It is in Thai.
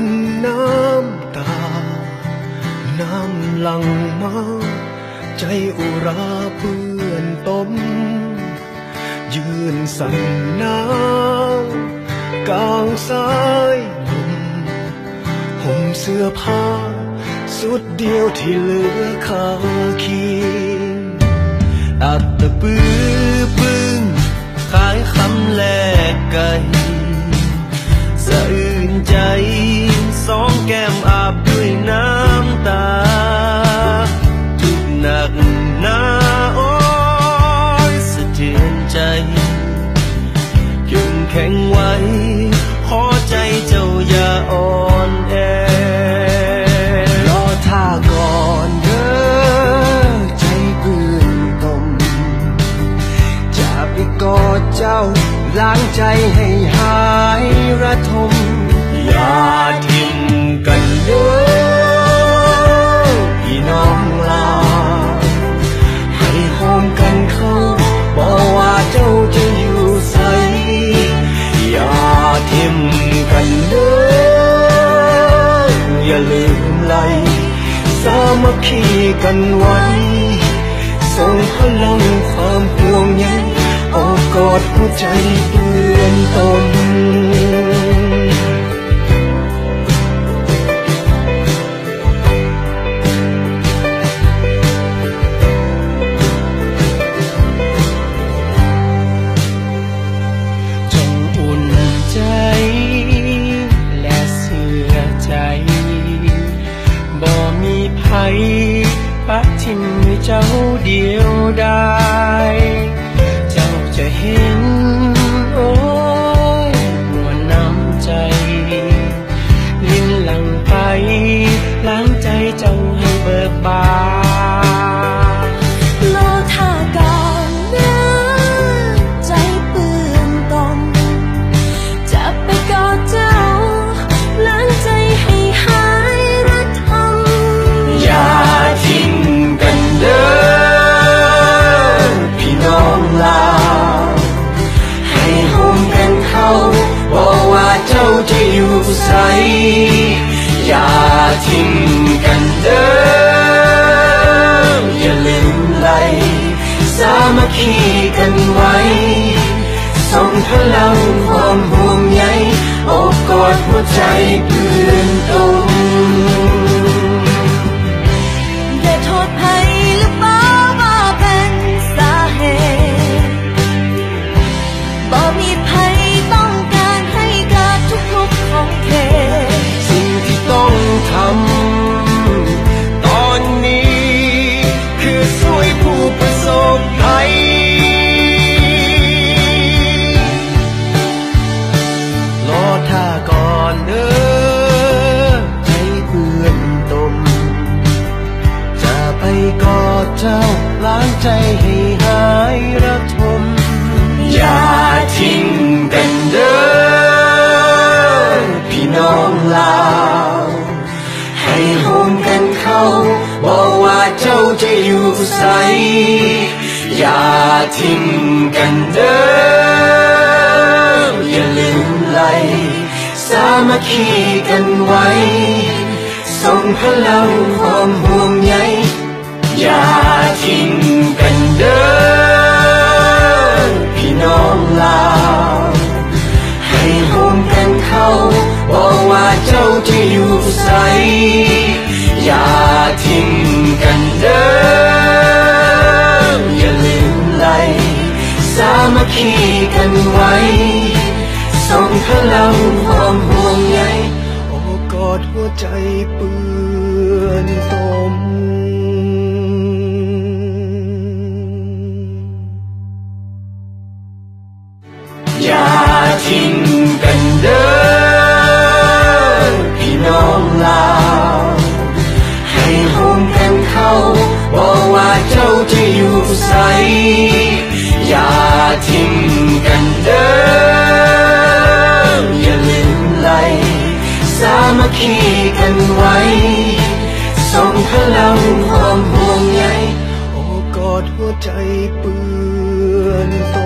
นน้ำตาน้ำหลั่งมาใจอุราเปื้อนต้มยืนสั่นหนาวกลางสายลมห่มเสื้อผ้าสุดเดียวที่เหลือคาคีอัดตะปื้อปึ้งขายคำแลกไก่สะอื้นใจสองแก้มอาบด้วยน้ำตาทุกหนักหนาโอ้ยสะเทือนใจเข้มแข็งไว้ขอใจเจ้าอย่าอ่อนแอรอท่าก่อนเด้อใจเปื้อนตมจะไปกอดเจ้าล้างใจให้หายระทมอย่าทิ้งกันเด้อพี่น้องลาให้หอมกันเข้าบอกว่าเจ้าจะอยู่ใสอย่าทิ้งกันเด้ออย่าลืมไหลสามัคคีกันไว้ส่งพลังความห่วงใยโอบกอดหัวใจเปื้อนตมจงอุ่นใจและเสื่อใจบ่มีภัยปักทิ่มให้เจ้าเดียวได้จะเห็นโอ้ยมวลน้ำใจลิ้นหลั่งไปล้างใจเจ้าให้เบิกบานรอท่าก่อนนะใจเปื้อนตมจะไปกอดเจ้าล้างใจให้หายระทมอย่าทิ้งกันเด้อพี่น้องลาบอกว่าเจ้าจะอยู่ใสอย่าทิ้งกันเด้ออย่าลืมไหลสามัคคีกันไว้ส่งพลังความห่วงใยโอบกอดหัวใจเปื้อนตมได้โทษภัยหรือเปล่าว่าเป็นสาเหตุบ่มีภัยต้องการให้เกิดทุกๆของเขตสิ่งที่ต้องทำตอนนี้คือช่วยผู้ประสบภัยรอท่าก่อนเด้อใจเปื้อนตมจะไปกอดเจ้าล้างใจให้หายระทมอย่าทิ้งกันเด้อพี่น้องลาวให้โฮมกันเข้าบอกว่าเจ้าจะอยู่ใสอย่าทิ้งกันเด้ออย่าลืมไหลสามัคคีกันไว้ส่งพลังความห่วงใยอย่าทิ้งกันเด้อพี่น้องลาวให้โฮมกันเข้าบอกว่าเจ้าจะอยู่ใสอย่าทิ้งกันเด้ออย่าลืมไหลสามัคคีกันไว้ส่งพลังความห่วงใยโอบกอดหัวใจเปื้อนตมอย่าทิ้งกันเด้อพี่น้องลาวให้โฮมกันเข้าบอกว่าเจ้าจะอยู่ใสอย่าทิ้งกันเด้ออย่าลืมไหลสามัคคีกันไว้ส่งพลังความห่วงใยโอบกอดหัวใจเปื้อนต